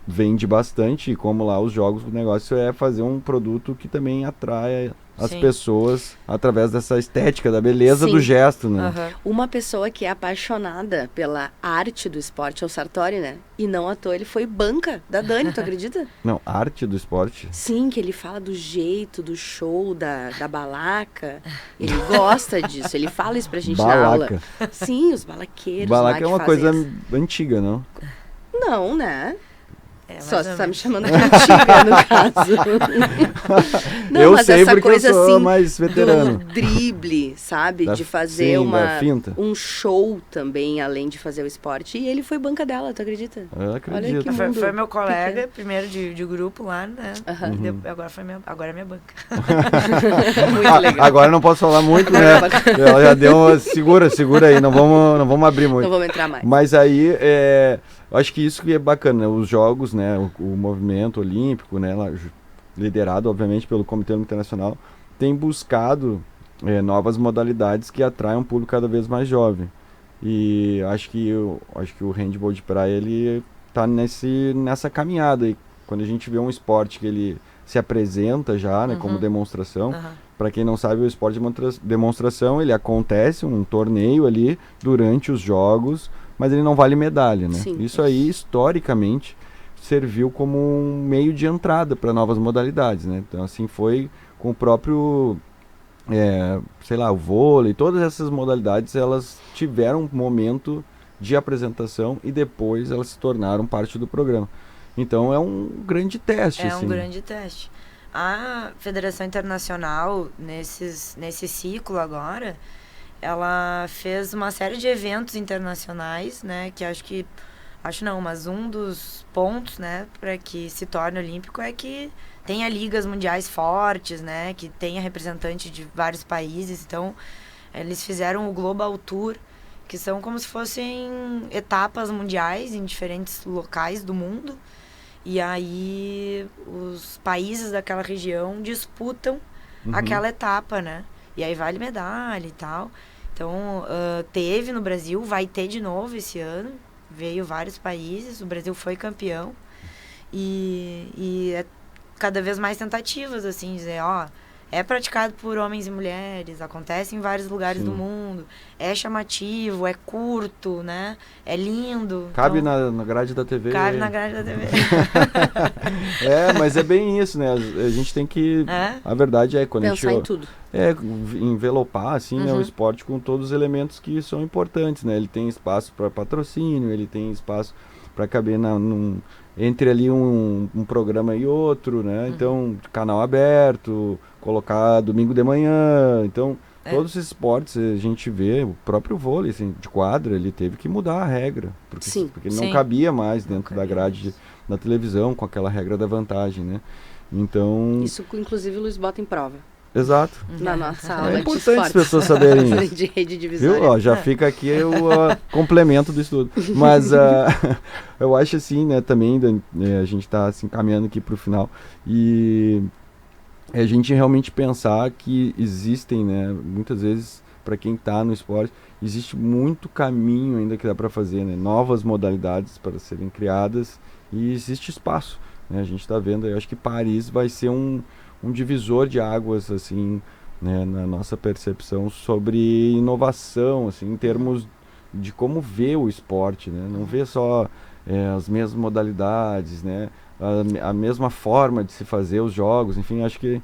Vende bastante, e como lá os jogos, o negócio é fazer um produto que também atrai as pessoas através dessa estética, da beleza do gesto, né? Uma pessoa que é apaixonada pela arte do esporte é o Sartori, né? E não à toa ele foi banca da Dani, tu acredita? Não, arte do esporte? Sim, que ele fala do jeito, do show, da balaca. Ele gosta disso, ele fala isso pra gente na aula. Sim, os balaqueiros. Balaca é uma coisa antiga, não? Não, né? Só você tá me chamando de antiga, no caso. Não, eu mas sei essa porque coisa eu sou assim, mais veterano. do drible, sabe? De fazer um show também, além de fazer o esporte. E ele foi banca dela, tu acredita? Eu acredito. Olha que foi meu colega, primeiro de grupo lá, né? Agora é minha banca. Muito legal. Agora não posso falar muito, né? Ela já deu uma... Segura aí, não vamos abrir muito. Não vamos entrar mais. Mas aí, eu acho que isso que é bacana, né? Os jogos, né? O movimento olímpico, né? Liderado, obviamente, pelo Comitê Internacional, tem buscado novas modalidades que atraem um público cada vez mais jovem. E acho que o handball de praia, ele tá nessa caminhada. E quando a gente vê um esporte que ele se apresenta já, né? Como demonstração, para quem não sabe, o esporte de demonstração, ele acontece, um torneio ali durante os jogos, mas ele não vale medalha, né? Sim. Isso aí, historicamente, serviu como um meio de entrada para novas modalidades, né? Então, assim, foi com o próprio, o vôlei, todas essas modalidades, elas tiveram um momento de apresentação e depois elas se tornaram parte do programa. Então, é um grande teste. Um grande teste. A Federação Internacional, nesse ciclo agora, ela fez uma série de eventos internacionais, né, que mas um dos pontos, né, para que se torne olímpico é que tenha ligas mundiais fortes, né, que tenha representante de vários países. Então, eles fizeram o Global Tour, que são como se fossem etapas mundiais em diferentes locais do mundo. E aí, os países daquela região disputam aquela etapa, né, e aí vale medalha e tal. Então, teve no Brasil, vai ter de novo esse ano, veio vários países, o Brasil foi campeão, e é cada vez mais tentativas, assim, dizer, é praticado por homens e mulheres, acontece em vários lugares do mundo, é chamativo, é curto, né, é lindo. Cabe então, na grade da TV. Cabe na grade da TV. Mas é bem isso, né, a gente tem que, a verdade é quando pensar a gente... em tudo. Envelopar, assim, né, o esporte com todos os elementos que são importantes, né, ele tem espaço para patrocínio, ele tem espaço para caber entre ali um programa e outro, né, então, canal aberto, colocar domingo de manhã, então, todos esses esportes a gente vê, o próprio vôlei, assim, de quadra, ele teve que mudar a regra, porque ele não cabia mais dentro da grade da televisão com aquela regra da vantagem, né, então... Isso, inclusive, o Luiz bota em prova. Exato. Na nossa aula é importante as pessoas saberem isso. De rede divisória. Viu? Já fica aqui o complemento do estudo. Mas eu acho assim, né, também, a gente está assim, caminhando aqui para o final, e a gente realmente pensar que existem, né, muitas vezes, para quem está no esporte, existe muito caminho ainda que dá para fazer, né, novas modalidades para serem criadas, e existe espaço, né, a gente está vendo, eu acho que Paris vai ser um divisor de águas, assim, né, na nossa percepção sobre inovação, assim, em termos de como ver o esporte, né, não ver só as mesmas modalidades, né, a mesma forma de se fazer os jogos, enfim, acho que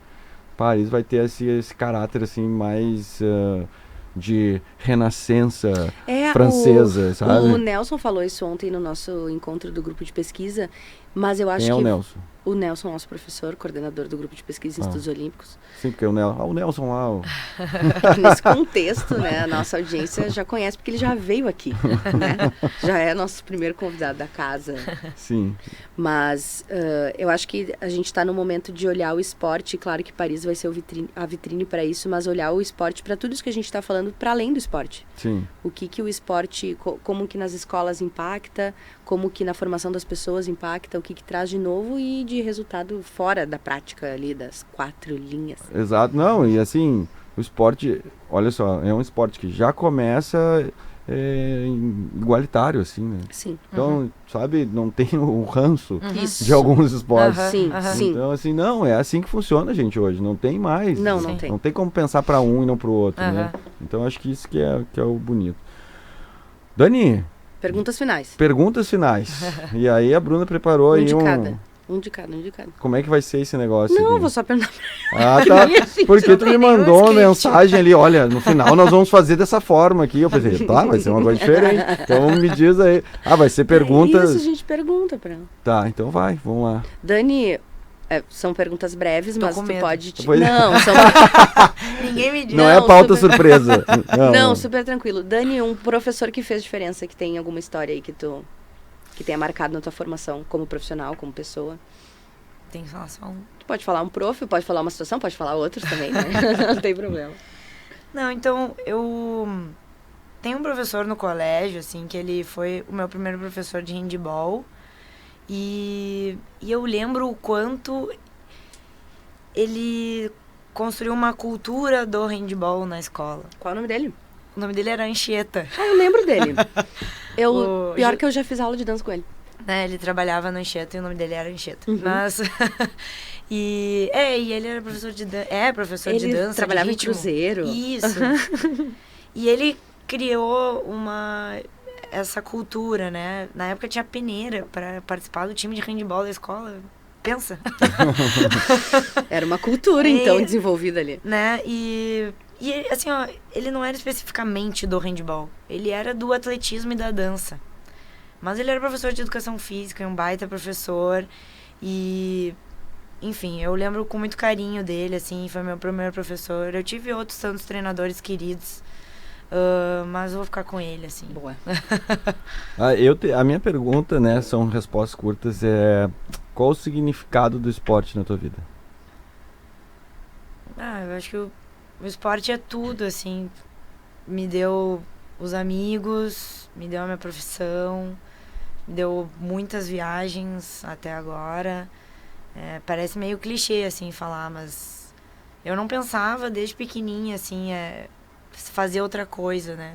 Paris vai ter esse caráter, assim, mais de renascença francesa, sabe? O Nelson falou isso ontem no nosso encontro do grupo de pesquisa, mas eu acho Quem que... é o Nelson? O Nelson, nosso professor, coordenador do grupo de pesquisa em estudos olímpicos. Sim, porque o Nelson lá... Nesse contexto, né, a nossa audiência já conhece, porque ele já veio aqui, né? Já é nosso primeiro convidado da casa. Sim. Mas eu acho que a gente está no momento de olhar o esporte, claro que Paris vai ser a vitrine para isso, mas olhar o esporte para tudo isso que a gente está falando, para além do esporte. Sim. O que o esporte, como que nas escolas impacta, como que na formação das pessoas impacta, o que traz de novo e de resultado fora da prática ali, das 4 linhas. Exato, não, e assim, o esporte, olha só, é um esporte que já começa igualitário, assim, né? Sim. Então, sabe, não tem o ranço Isso. de alguns esportes. Sim, sim. Então, assim, não, é assim que funciona, gente, hoje, não tem mais. Não tem. Não tem como pensar para um e não para o outro, né? Então, acho que isso que é o bonito. Dani... Perguntas finais. Perguntas finais. E aí a Bruna preparou aí Um de cada. Como é que vai ser esse negócio? Não, vou só perguntar. Ah, tá. Porque tu me mandou uma mensagem ali, olha, no final nós vamos fazer dessa forma aqui. Eu pensei, tá, vai ser uma coisa diferente. Então me diz aí. Ah, vai ser perguntas... Isso, a gente pergunta pra ela. Tá, então vai, vamos lá. Dani, são perguntas breves, mas tu pode... Não, são... Ninguém me diz. Não é pauta surpresa. Não, super tranquilo. Dani, um professor que fez diferença, que tem alguma história aí que tenha marcado na tua formação como profissional, como pessoa. Tem só um. Tu pode falar um prof, pode falar uma situação, pode falar outros também, né? Não tem problema. Não, então, eu tenho um professor no colégio, assim, que ele foi o meu primeiro professor de handball. E eu lembro o quanto ele construiu uma cultura do handball na escola. Qual é o nome dele? O nome dele era Anchieta. Ah, eu lembro dele. Pior que eu já fiz aula de dança com ele. Ele trabalhava no Anchieta e o nome dele era Anchieta. Uhum. Mas... e ele era professor de dança. Professor de dança. Ele trabalhava em cruzeiro. Isso. E ele criou essa cultura, né? Na época tinha peneira para participar do time de handball da escola. Pensa. Era uma cultura, então, desenvolvida ali. Né? E assim, ó, ele não era especificamente do handball. Ele era do atletismo e da dança. Mas ele era professor de educação física, um baita professor. E, enfim, eu lembro com muito carinho dele, assim, foi meu primeiro professor. Eu tive outros tantos treinadores queridos, mas eu vou ficar com ele, assim. Boa. A minha pergunta, né, são respostas curtas, qual o significado do esporte na tua vida? Eu acho que o esporte é tudo, assim. Me deu os amigos, me deu a minha profissão, me deu muitas viagens até agora. Parece meio clichê, assim, falar, mas eu não pensava desde pequenininha, assim, fazer outra coisa, né?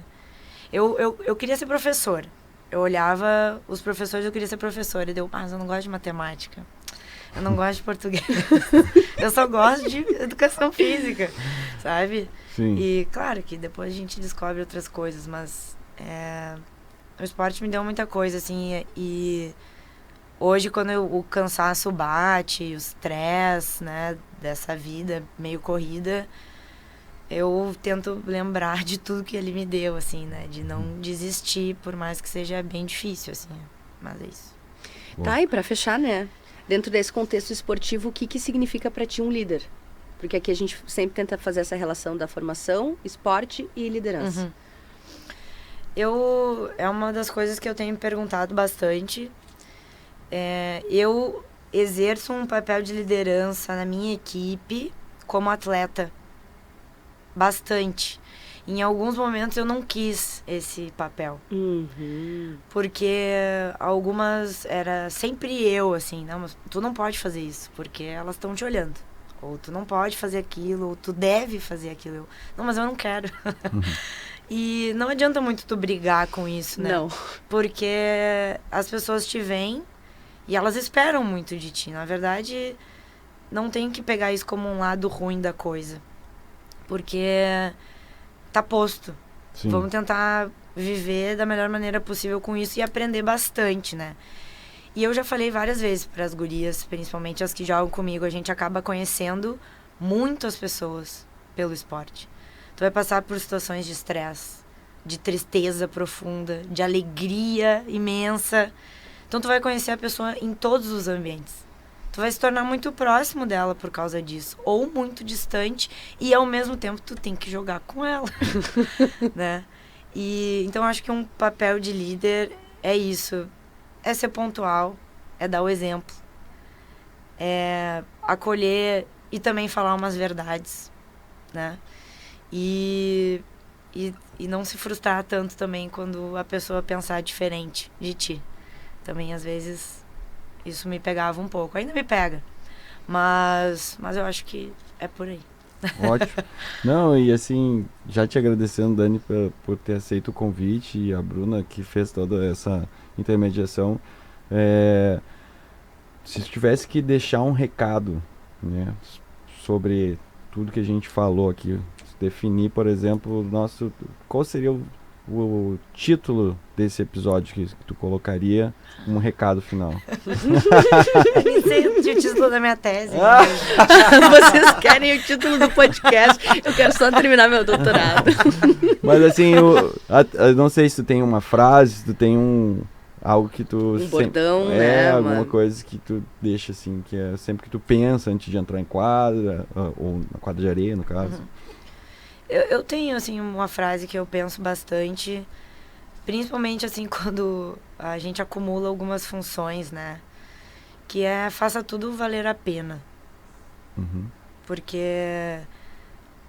Eu queria ser professor. Eu olhava os professores, eu queria ser professora. E mas eu não gosto de matemática. Eu não gosto de português. Eu só gosto de educação física, sabe? Sim. E claro que depois a gente descobre outras coisas, mas o esporte me deu muita coisa, assim. E hoje, quando o cansaço bate, o estresse, né, dessa vida meio corrida, eu tento lembrar de tudo que ele me deu, assim, né? De não desistir, por mais que seja bem difícil, assim. Mas é isso. Bom. Tá, e pra fechar, né? Dentro desse contexto esportivo, o que significa pra ti um líder? Porque aqui a gente sempre tenta fazer essa relação da formação, esporte e liderança. É uma das coisas que eu tenho me perguntado bastante. Eu exerço um papel de liderança na minha equipe como atleta. Bastante. Em alguns momentos eu não quis esse papel. Porque algumas era sempre eu, assim, não, mas tu não pode fazer isso, porque elas estão te olhando. Ou tu não pode fazer aquilo, ou tu deve fazer aquilo. Não, mas eu não quero. E não adianta muito tu brigar com isso, né? Não. Porque as pessoas te veem e elas esperam muito de ti. Na verdade, não tem que pegar isso como um lado ruim da coisa. Porque tá posto. Sim. Vamos tentar viver da melhor maneira possível com isso e aprender bastante, né? E eu já falei várias vezes para as gurias, principalmente as que jogam comigo, a gente acaba conhecendo muitas pessoas pelo esporte. Tu vai passar por situações de estresse, de tristeza profunda, de alegria imensa. Então tu vai conhecer a pessoa em todos os ambientes. tu vai se tornar muito próximo dela por causa disso. Ou muito distante, e ao mesmo tempo tu tem que jogar com ela, né? E, então, acho que um papel de líder é isso. É ser pontual, é dar o exemplo, é acolher e também falar umas verdades, né? E não se frustrar tanto também quando a pessoa pensar diferente de ti. Também, às vezes, isso me pegava um pouco. Ainda me pega, mas eu acho que é por aí. Ótimo. Não, e assim, já te agradecendo, Dani, por ter aceito o convite, e a Bruna que fez toda essa intermediação. Se tivesse que deixar um recado, né, sobre tudo que a gente falou aqui, definir, por exemplo, qual seria o título desse episódio que tu colocaria, um recado final? Eu nem sei o título da minha tese. Vocês querem o título do podcast? Eu quero só terminar meu doutorado. Mas assim, eu não sei se tu tem uma frase, se tu tem algo que tu... Um bordão, né? Alguma coisa que tu deixa assim, que é sempre que tu pensa antes de entrar em quadra, ou na quadra de areia, no caso. Eu tenho, assim, uma frase que eu penso bastante, principalmente, assim, quando a gente acumula algumas funções, né? Que é, faça tudo valer a pena. Porque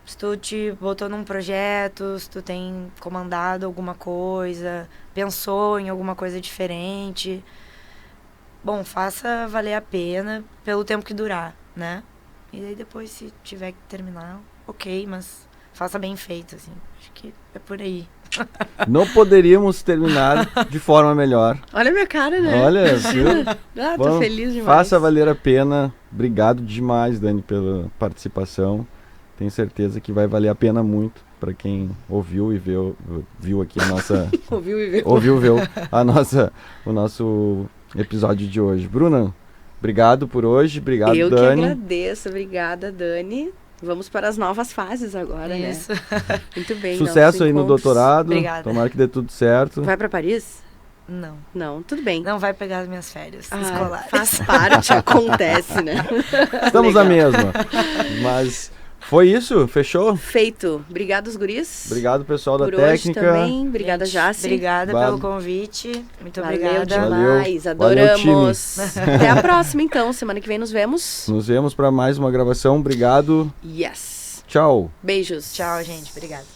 se tu te botou num projeto, se tu tem comandado alguma coisa, pensou em alguma coisa diferente, bom, faça valer a pena pelo tempo que durar, né? E daí depois, se tiver que terminar, ok, mas faça bem feito, assim. Acho que é por aí. Não poderíamos terminar de forma melhor. Olha a minha cara, né? Olha, tô feliz demais. Faça valer a pena. Obrigado demais, Dani, pela participação. Tenho certeza que vai valer a pena muito para quem ouviu e viu aqui a nossa... ouviu e viu. Ouviu e viu o nosso episódio de hoje. Bruna, obrigado por hoje. Obrigado, Dani. Eu que agradeço. Obrigada, Dani. Vamos para as novas fases agora, Isso. né? Muito bem. Sucesso aí no doutorado. Obrigada. Tomara que dê tudo certo. Vai para Paris? Não. Não, tudo bem. Não vai pegar as minhas férias escolares. Faz parte, acontece, né? Estamos na mesma. Mas foi isso? Fechou? Feito. Obrigado, os guris. Obrigado, pessoal da por técnica. Hoje também. Obrigada, Jaci. Obrigada pelo convite. Muito Valeu obrigada. demais. Valeu, adoramos. Até a próxima, então. Semana que vem nos vemos. Nos vemos para mais uma gravação. Obrigado. Yes. Tchau. Beijos. Tchau, gente. Obrigada.